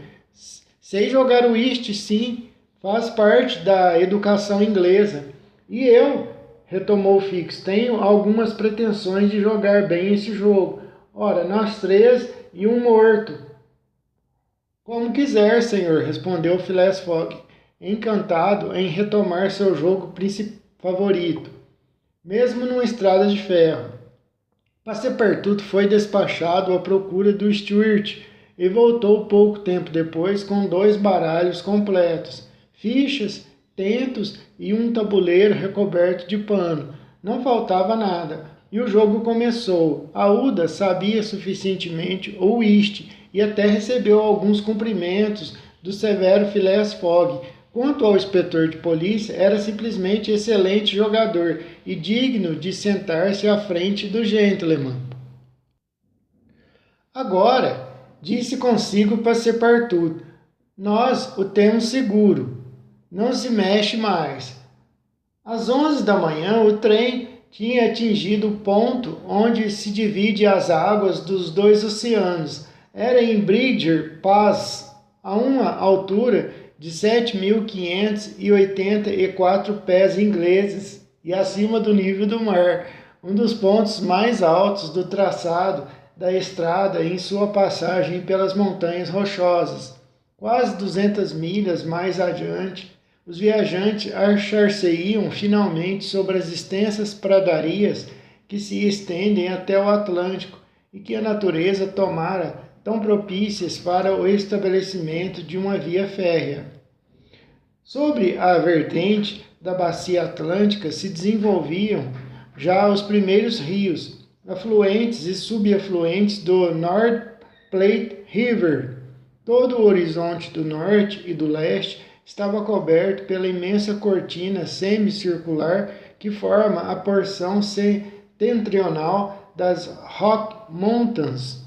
Sei jogar whist, sim, faz parte da educação inglesa. E eu, retomou Fix, tenho algumas pretensões de jogar bem esse jogo. Ora, nós 3 e um morto. Como quiser, senhor, respondeu Phileas Fogg, encantado em retomar seu jogo favorito, mesmo numa estrada de ferro. Passepartout foi despachado à procura do Stuart e voltou pouco tempo depois com 2 baralhos completos, fichas, tentos e um tabuleiro recoberto de pano. Não faltava nada. E o jogo começou. Aouda sabia suficientemente o whist e até recebeu alguns cumprimentos do severo Phileas Fogg. Quanto ao inspetor de polícia, era simplesmente excelente jogador e digno de sentar-se à frente do gentleman. Agora, disse consigo Passepartout, nós o temos seguro. Não se mexe mais. Às 11 da manhã, o trem tinha atingido o ponto onde se divide as águas dos 2 oceanos. Era em Bridger Pass, a uma altura de 7.584 pés ingleses e acima do nível do mar, um dos pontos mais altos do traçado da estrada em sua passagem pelas Montanhas Rochosas. Quase 200 milhas mais adiante, os viajantes achar-se-iam finalmente sobre as extensas pradarias que se estendem até o Atlântico e que a natureza tomara tão propícias para o estabelecimento de uma via férrea. Sobre a vertente da bacia atlântica se desenvolviam já os primeiros rios, afluentes e subafluentes do North Platte River. Todo o horizonte do norte e do leste estava coberto pela imensa cortina semicircular que forma a porção setentrional das Rock Mountains,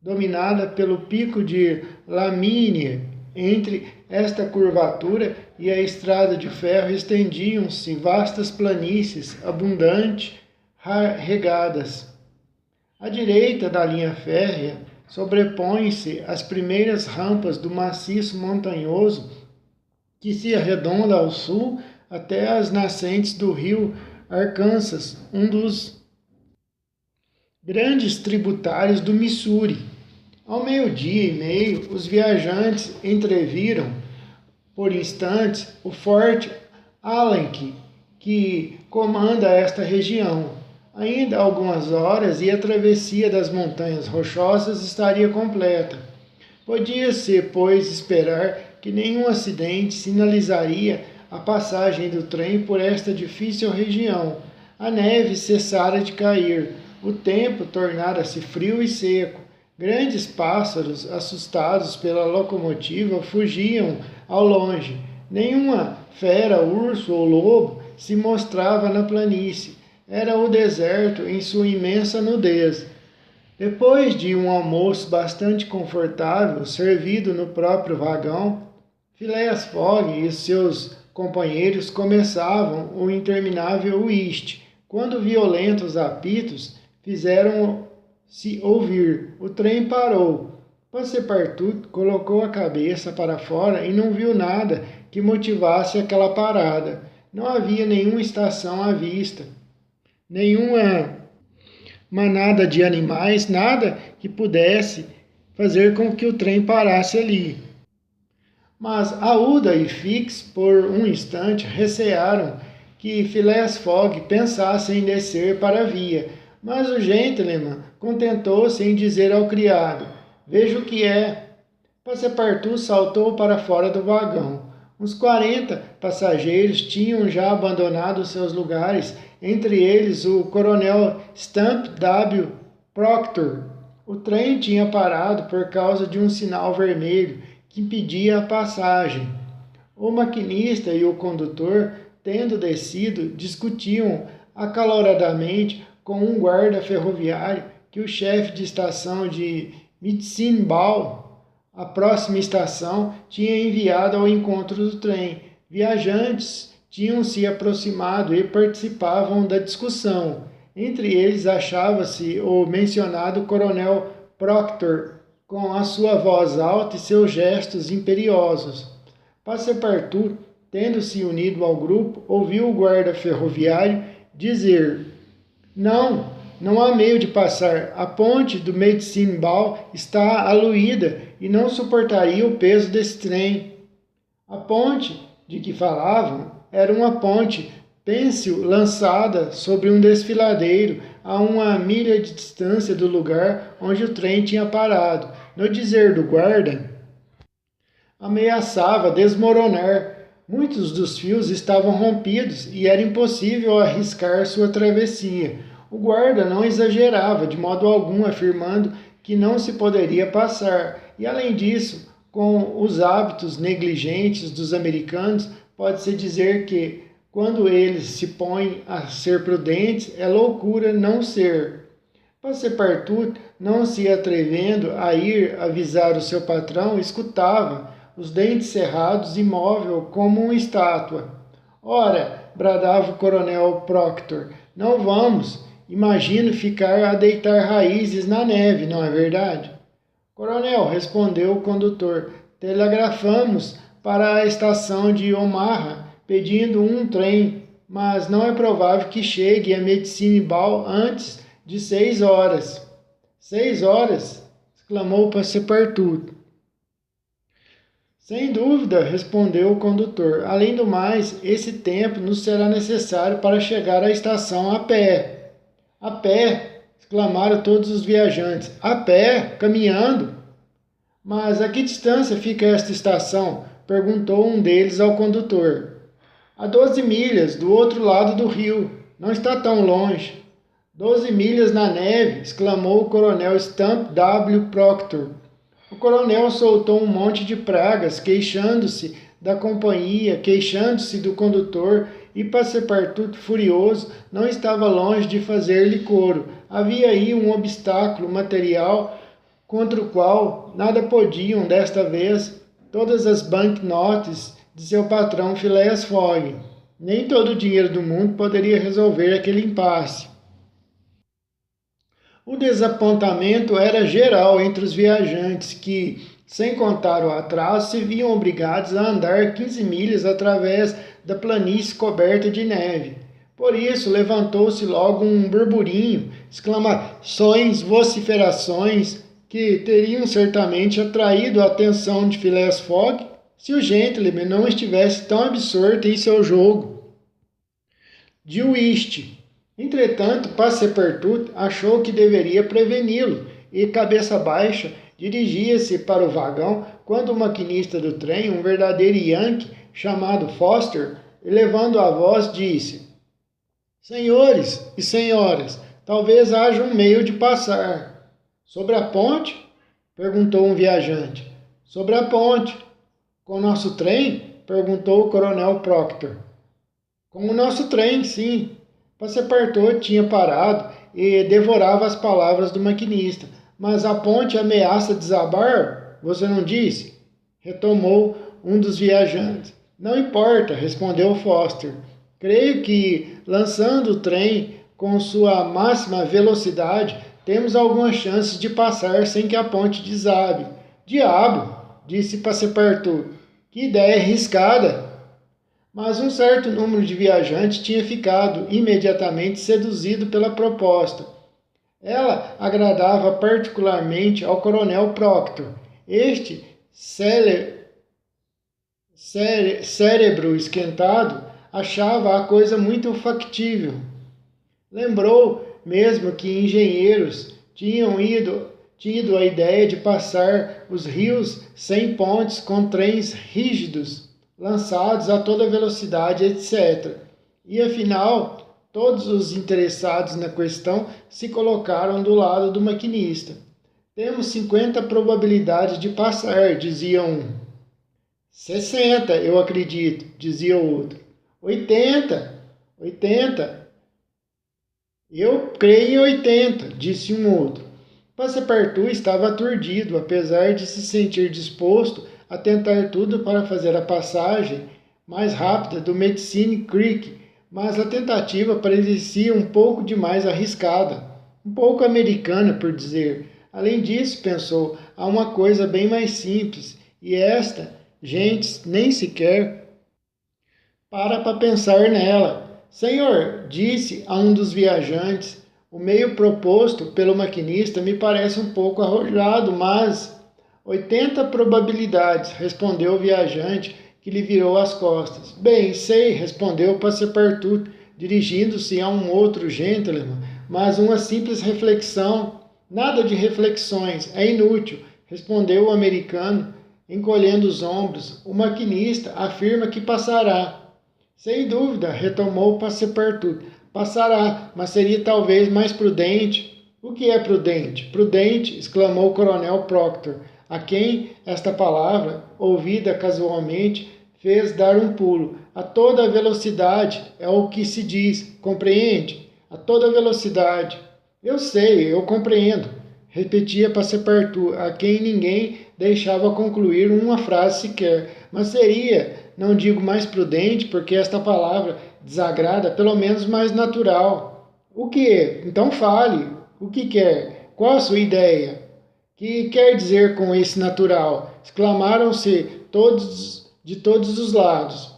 dominada pelo pico de Lamine. Entre esta curvatura e a estrada de ferro estendiam-se vastas planícies abundantes regadas. À direita da linha férrea sobrepõem-se as primeiras rampas do maciço montanhoso que se arredonda ao sul até as nascentes do rio Arkansas, um dos grandes tributários do Missouri. Ao meio-dia e meio, os viajantes entreviram, por instantes, o Forte Allen, que comanda esta região. Ainda algumas horas e a travessia das montanhas rochosas estaria completa. Podia-se, pois, esperar que nenhum acidente sinalizaria a passagem do trem por esta difícil região. A neve cessara de cair, o tempo tornara-se frio e seco. Grandes pássaros, assustados pela locomotiva, fugiam ao longe. Nenhuma fera, urso ou lobo se mostrava na planície. Era o deserto em sua imensa nudez. Depois de um almoço bastante confortável, servido no próprio vagão, Phileas Fogg e seus companheiros começavam o interminável uísque, quando violentos apitos fizeram-se ouvir. O trem parou. Passepartout colocou a cabeça para fora e não viu nada que motivasse aquela parada. Não havia nenhuma estação à vista, nenhuma manada de animais, nada que pudesse fazer com que o trem parasse ali. Mas Aouda e Fix, por um instante, recearam que Phileas Fogg pensasse em descer para a via, mas o gentleman contentou-se em dizer ao criado: "Veja o que é." Passepartout saltou para fora do vagão. Uns 40 passageiros tinham já abandonado seus lugares, entre eles o coronel Stamp W. Proctor. O trem tinha parado por causa de um sinal vermelho que impedia a passagem. O maquinista e o condutor, tendo descido, discutiam acaloradamente com um guarda ferroviário que o chefe de estação de Mitsinbal, a próxima estação, tinha enviado ao encontro do trem. Viajantes tinham se aproximado e participavam da discussão. Entre eles achava-se o mencionado coronel Proctor, com a sua voz alta e seus gestos imperiosos. Passepartout, tendo se unido ao grupo, ouviu o guarda ferroviário dizer: Não há meio de passar. A ponte do Medicine Ball está aluída e não suportaria o peso desse trem." A ponte de que falavam era uma ponte pêncil lançada sobre um desfiladeiro a 1 milha de distância do lugar onde o trem tinha parado. No dizer do guarda, ameaçava desmoronar. Muitos dos fios estavam rompidos e era impossível arriscar sua travessia. O guarda não exagerava de modo algum, afirmando que não se poderia passar. E, além disso, com os hábitos negligentes dos americanos, pode-se dizer que, quando eles se põem a ser prudentes, é loucura não ser. Passepartout, não se atrevendo a ir avisar o seu patrão, escutava, os dentes cerrados, imóvel como uma estátua. "Ora," bradava o coronel Proctor, "não vamos. Imagino ficar a deitar raízes na neve, não é verdade?" "Coronel," respondeu o condutor, "telegrafamos para a estação de Omaha pedindo um trem, mas não é provável que chegue a Medicine Ball antes de 6 horas. 6 horas? Exclamou Passepartout. Sem dúvida, respondeu o condutor. Além do mais, esse tempo nos será necessário para chegar à estação a pé. A pé? Exclamaram todos os viajantes. A pé? Caminhando? Mas a que distância fica esta estação? Perguntou um deles ao condutor. A 12 milhas, do outro lado do rio. Não está tão longe. 12 milhas na neve, exclamou o coronel Stamp W. Proctor. O coronel soltou um monte de pragas, queixando-se da companhia, queixando-se do condutor, e Passepartout, furioso, não estava longe de fazer-lhe coro. Havia aí um obstáculo material contra o qual nada podiam, desta vez, todas as banknotes de seu patrão Phileas Fogg. Nem todo o dinheiro do mundo poderia resolver aquele impasse. O desapontamento era geral entre os viajantes que, sem contar o atraso, se viam obrigados a andar 15 milhas através da planície coberta de neve. Por isso, levantou-se logo um burburinho, exclamações, vociferações, que teriam certamente atraído a atenção de Phileas Fogg se o gentleman não estivesse tão absorto em seu jogo de whist. Entretanto, Passepartout achou que deveria preveni-lo e, cabeça baixa, dirigia-se para o vagão quando o maquinista do trem, um verdadeiro Yankee chamado Foster, elevando a voz, disse: "Senhores e senhoras, talvez haja um meio de passar." "Sobre a ponte?" perguntou um viajante. "Sobre a ponte." "Com o nosso trem?" perguntou o coronel Proctor. "Com o nosso trem, sim." Passepartout tinha parado e devorava as palavras do maquinista. "Mas a ponte ameaça desabar, você não disse?" retomou um dos viajantes. "Não importa", respondeu Foster. "Creio que, lançando o trem com sua máxima velocidade, temos algumas chances de passar sem que a ponte desabe." "Diabo!" disse Passepartout. "Que ideia arriscada!" Mas um certo número de viajantes tinha ficado imediatamente seduzido pela proposta. Ela agradava particularmente ao coronel Proctor. Este cérebro esquentado achava a coisa muito factível. Lembrou mesmo que engenheiros tinham tido a ideia de passar os rios sem pontes com trens rígidos, lançados a toda velocidade, etc. E afinal, todos os interessados na questão se colocaram do lado do maquinista. "Temos 50 probabilidades de passar", dizia um. "60, eu acredito", dizia o outro. 80. "Eu creio em 80, disse um outro. Passepartout estava aturdido, apesar de se sentir disposto a tentar tudo para fazer a passagem mais rápida do Medicine Creek, mas a tentativa parecia um pouco demais arriscada, um pouco americana, por dizer. Além disso, pensou, há uma coisa bem mais simples, e esta, gente, nem sequer para pensar nela. "Senhor", disse a um dos viajantes, "o meio proposto pelo maquinista me parece um pouco arrojado, mas..." 80 probabilidades, respondeu o viajante, que lhe virou as costas. "Bem, sei", respondeu Passepartout, dirigindo-se a um outro gentleman, "mas uma simples reflexão..." "Nada de reflexões, é inútil", respondeu o americano, encolhendo os ombros. "O maquinista afirma que passará." "Sem dúvida", retomou Passepartout, "passará, mas seria talvez mais prudente." "O que é prudente?" "Prudente", exclamou o coronel Proctor, a quem esta palavra, ouvida casualmente, fez dar um pulo. "A toda velocidade é o que se diz, compreende? A toda velocidade." "Eu sei, eu compreendo", repetia Passepartout, a quem ninguém deixava concluir uma frase sequer. "Mas seria, não digo mais prudente, porque esta palavra desagrada, pelo menos mais natural." "O que? Então fale. O que quer? Qual a sua ideia?" "Que quer dizer com esse natural?" exclamaram-se de todos os lados.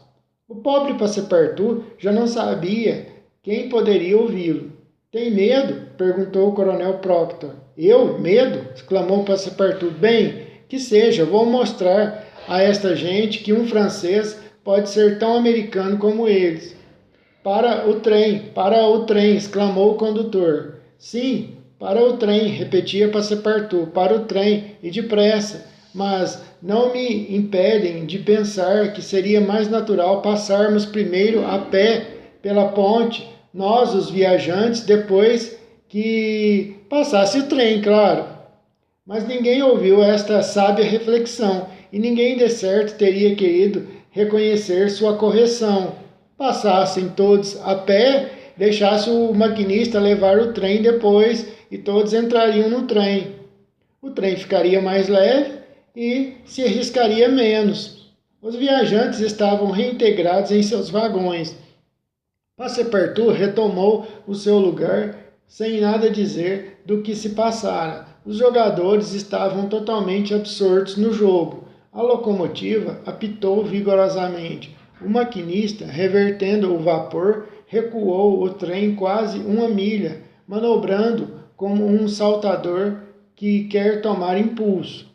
O pobre Passepartout já não sabia quem poderia ouvi-lo. "Tem medo?" perguntou o coronel Proctor. "Eu? Medo?" exclamou Passepartout. "Bem, que seja, vou mostrar a esta gente que um francês pode ser tão americano como eles." Para o trem!" exclamou o condutor. "Sim, para o trem", repetia Passepartout, "para o trem, e depressa. Mas não me impedem de pensar que seria mais natural passarmos primeiro a pé pela ponte, nós, os viajantes, depois que passasse o trem, claro." Mas ninguém ouviu esta sábia reflexão, e ninguém de certo teria querido reconhecer sua correção. Passassem todos a pé, deixasse o maquinista levar o trem depois e todos entrariam no trem. O trem ficaria mais leve e se arriscaria menos. Os viajantes estavam reintegrados em seus vagões. Passepartout retomou o seu lugar sem nada dizer do que se passara. Os jogadores estavam totalmente absortos no jogo. A locomotiva apitou vigorosamente. O maquinista, revertendo o vapor, recuou o trem quase 1 milha, manobrando como um saltador que quer tomar impulso.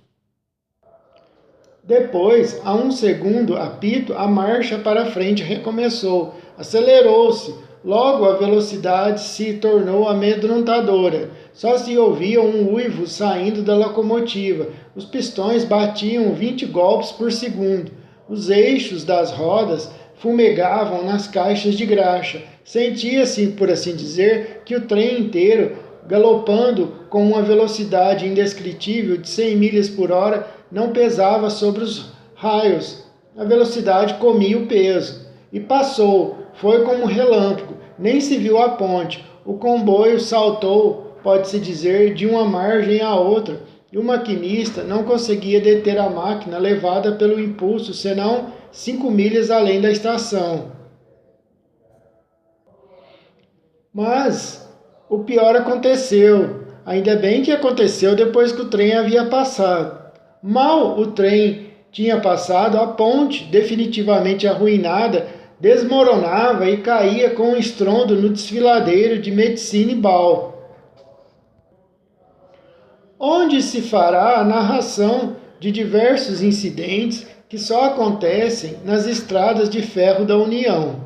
Depois, a um segundo apito, a marcha para frente recomeçou. Acelerou-se. Logo a velocidade se tornou amedrontadora. Só se ouvia um uivo saindo da locomotiva. Os pistões batiam 20 golpes por segundo. Os eixos das rodas fumegavam nas caixas de graxa. Sentia-se, por assim dizer, que o trem inteiro, galopando com uma velocidade indescritível de 100 milhas por hora, não pesava sobre os raios. A velocidade comia o peso. E passou. Foi como um relâmpago. Nem se viu a ponte. O comboio saltou, pode-se dizer, de uma margem à outra. E o maquinista não conseguia deter a máquina levada pelo impulso, senão 5 milhas além da estação. Mas o pior aconteceu. Ainda bem que aconteceu depois que o trem havia passado. Mal o trem tinha passado, a ponte, definitivamente arruinada, desmoronava e caía com um estrondo no desfiladeiro de Médecine-Bal, onde se fará a narração de diversos incidentes que só acontecem nas estradas de ferro da União.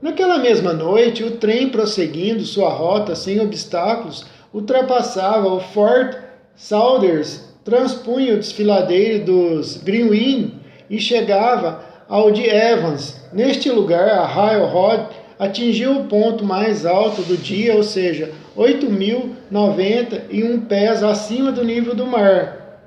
Naquela mesma noite, o trem, prosseguindo sua rota sem obstáculos, ultrapassava o Fort Saunders, transpunha o desfiladeiro dos Greenwich e chegava ao de Evans. Neste lugar, a Railroad atingiu o ponto mais alto do dia, ou seja, 8.091 pés acima do nível do mar.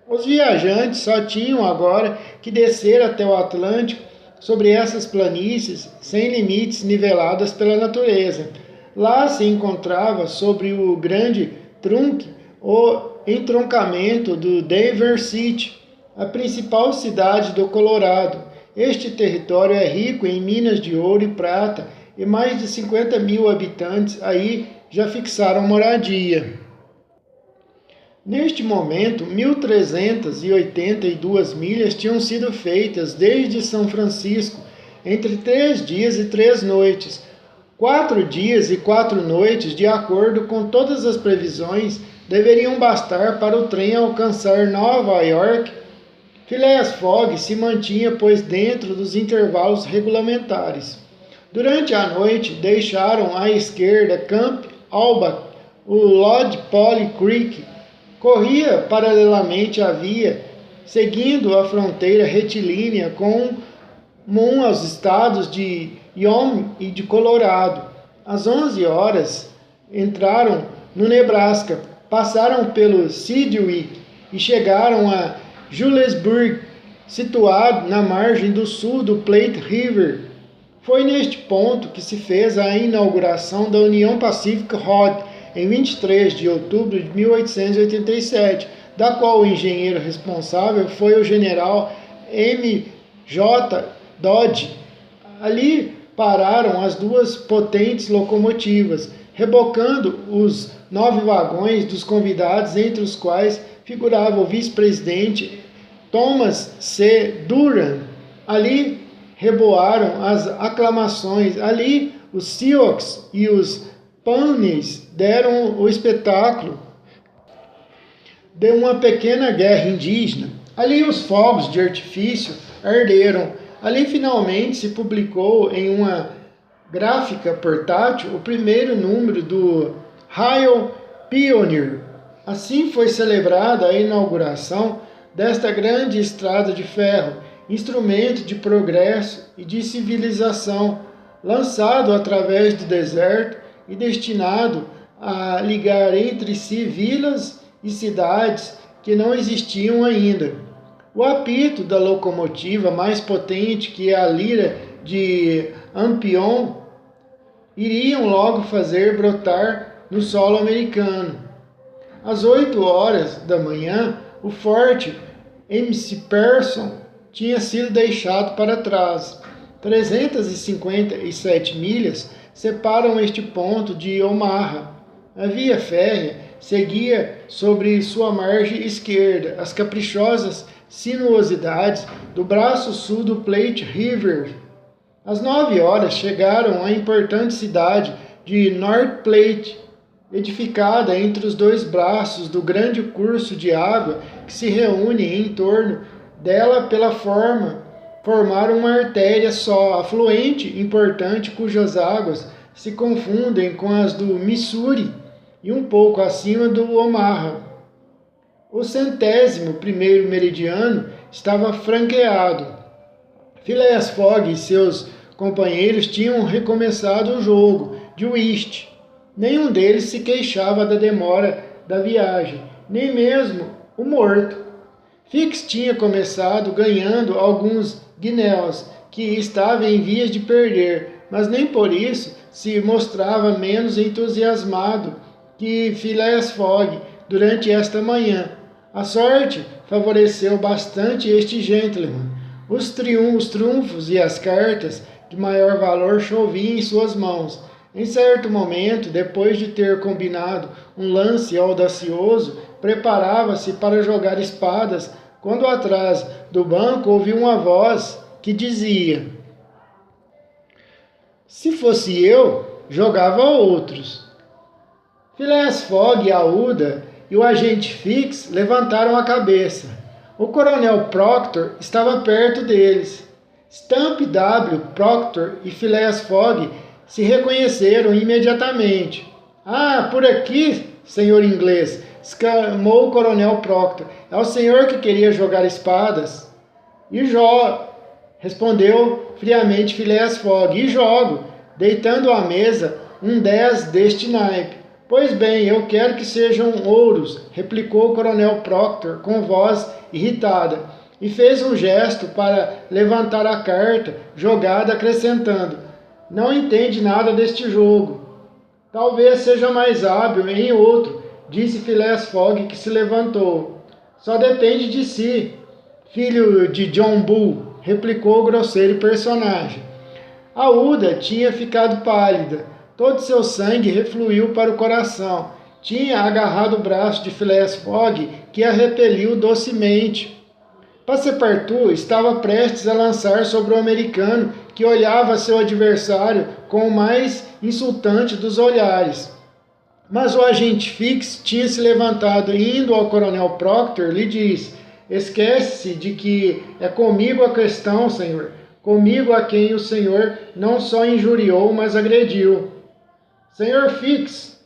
Os viajantes só tinham agora que descer até o Atlântico sobre essas planícies sem limites niveladas pela natureza. Lá se encontrava, sobre o grande trunk, o entroncamento do Denver City, a principal cidade do Colorado. Este território é rico em minas de ouro e prata e mais de 50 mil habitantes aí já fixaram moradia. Neste momento, 1.382 milhas tinham sido feitas desde São Francisco, entre 3 dias e 3 noites. 4 dias e 4 noites, de acordo com todas as previsões, deveriam bastar para o trem alcançar Nova York. Phileas Fogg se mantinha, pois, dentro dos intervalos regulamentares. Durante a noite, deixaram à esquerda Camp Albach, o Lodge Pole Creek corria paralelamente à via, seguindo a fronteira retilínea comum aos estados de Wyoming e de Colorado. Às 11 horas, entraram no Nebraska, passaram pelo Sedgwick e chegaram a Julesburg, situado na margem do sul do Platte River. Foi neste ponto que se fez a inauguração da Union Pacific Road, em 23 de outubro de 1887, da qual o engenheiro responsável foi o general M. J. Dodge. Ali pararam as 2 potentes locomotivas, rebocando os 9 vagões dos convidados, entre os quais figurava o vice-presidente Thomas C. Durham. Ali reboaram as aclamações. Ali os Sioux e os Pawnees deram o espetáculo de uma pequena guerra indígena. Ali os fogos de artifício arderam. Ali finalmente se publicou em uma gráfica portátil o primeiro número do Rail Pioneer. Assim foi celebrada a inauguração desta grande estrada de ferro, instrumento de progresso e de civilização, lançado através do deserto e destinado a ligar entre si vilas e cidades que não existiam ainda. O apito da locomotiva, mais potente que a lira de Ampion, iriam logo fazer brotar no solo americano. Às 8 horas da manhã, o forte McPherson tinha sido deixado para trás. 357 milhas separam este ponto de Omaha. A via férrea seguia sobre sua margem esquerda as caprichosas sinuosidades do braço sul do Platte River. Às 9 horas chegaram à importante cidade de North Platte, edificada entre os dois braços do grande curso de água que se reúne em torno dela pela formar uma artéria só, afluente importante cujas águas se confundem com as do Missouri e um pouco acima do Omaha. O 101º meridiano estava franqueado. Phileas Fogg e seus companheiros tinham recomeçado o jogo de whist. Nenhum deles se queixava da demora da viagem, nem mesmo o morto. Fix tinha começado ganhando alguns guinéus que estava em vias de perder, mas nem por isso se mostrava menos entusiasmado que Phileas Fogg durante esta manhã. A sorte favoreceu bastante este gentleman. Os trunfos e as cartas de maior valor choviam em suas mãos. Em certo momento, depois de ter combinado um lance audacioso, preparava-se para jogar espadas, quando atrás do banco ouviu uma voz que dizia: "Se fosse eu, jogava outros." Phileas Fogg, Aouda e o agente Fix levantaram a cabeça. O coronel Proctor estava perto deles. Stamp W. Proctor e Phileas Fogg se reconheceram imediatamente. "Ah, por aqui, senhor inglês!" exclamou o coronel Proctor. "É o senhor que queria jogar espadas?" Respondeu friamente Phileas Fogg. "E jogo, deitando à mesa um 10 deste naipe." "Pois bem, eu quero que sejam ouros," replicou o coronel Proctor com voz irritada, e fez um gesto para levantar a carta jogada, acrescentando: "Não entende nada deste jogo." "Talvez seja mais hábil em outro," disse Phileas Fogg, que se levantou. "Só depende de si, filho de John Bull," replicou o grosseiro personagem. Aouda tinha ficado pálida. Todo seu sangue refluiu para o coração. Tinha agarrado o braço de Phileas Fogg, que a repeliu docemente. Passepartout estava prestes a lançar sobre o americano, que olhava seu adversário com o mais insultante dos olhares. Mas o agente Fix tinha se levantado e, indo ao coronel Proctor, lhe disse: "Esquece-se de que é comigo a questão, senhor. Comigo a quem o senhor não só injuriou, mas agrediu." "Senhor Fix,"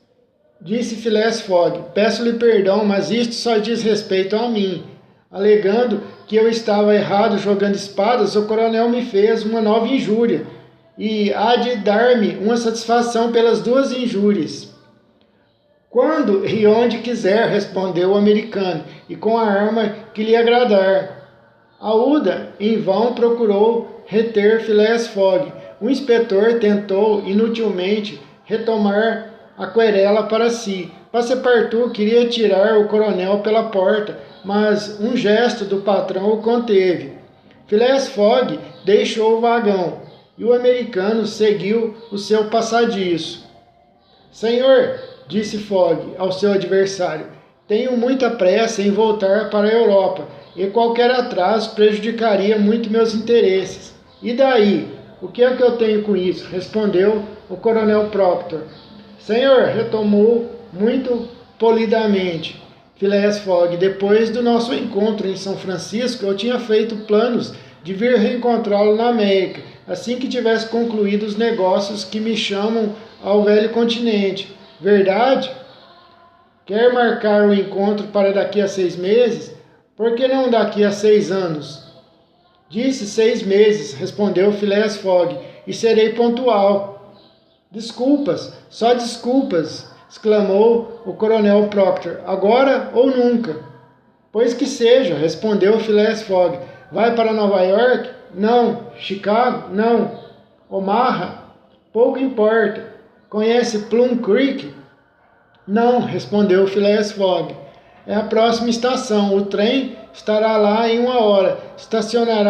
disse Phileas Fogg, "peço-lhe perdão, mas isto só diz respeito a mim. Alegando que eu estava errado jogando espadas, o coronel me fez uma nova injúria, e há de dar-me uma satisfação pelas duas injúrias." "Quando e onde quiser," respondeu o americano, "e com a arma que lhe agradar." Aouda em vão procurou reter Phileas Fogg. O inspetor tentou inutilmente retomar a querela para si. Passepartout queria tirar o coronel pela porta, mas um gesto do patrão o conteve. Phileas Fogg deixou o vagão e o americano seguiu o seu passadiço. "Senhor," disse Fogg ao seu adversário, "tenho muita pressa em voltar para a Europa, e qualquer atraso prejudicaria muito meus interesses." "E daí? O que é que eu tenho com isso?" respondeu o coronel Proctor. "Senhor," retomou muito polidamente Phileas Fogg, "depois do nosso encontro em São Francisco, eu tinha feito planos de vir reencontrá-lo na América, assim que tivesse concluído os negócios que me chamam ao velho continente. Verdade? Quer marcar o encontro para daqui a 6 meses? Por que não daqui a 6 anos? "Disse 6 meses, respondeu Phileas Fogg, "e serei pontual." "Desculpas, só desculpas," exclamou o coronel Proctor. "Agora ou nunca." Pois que seja, respondeu Phileas Fogg. Vai para Nova York? Não. Chicago? Não. Omaha? Pouco importa. Conhece Plum Creek? Não, respondeu Phileas Fogg. É a próxima estação. O trem estará lá em 1 hora. Estacionará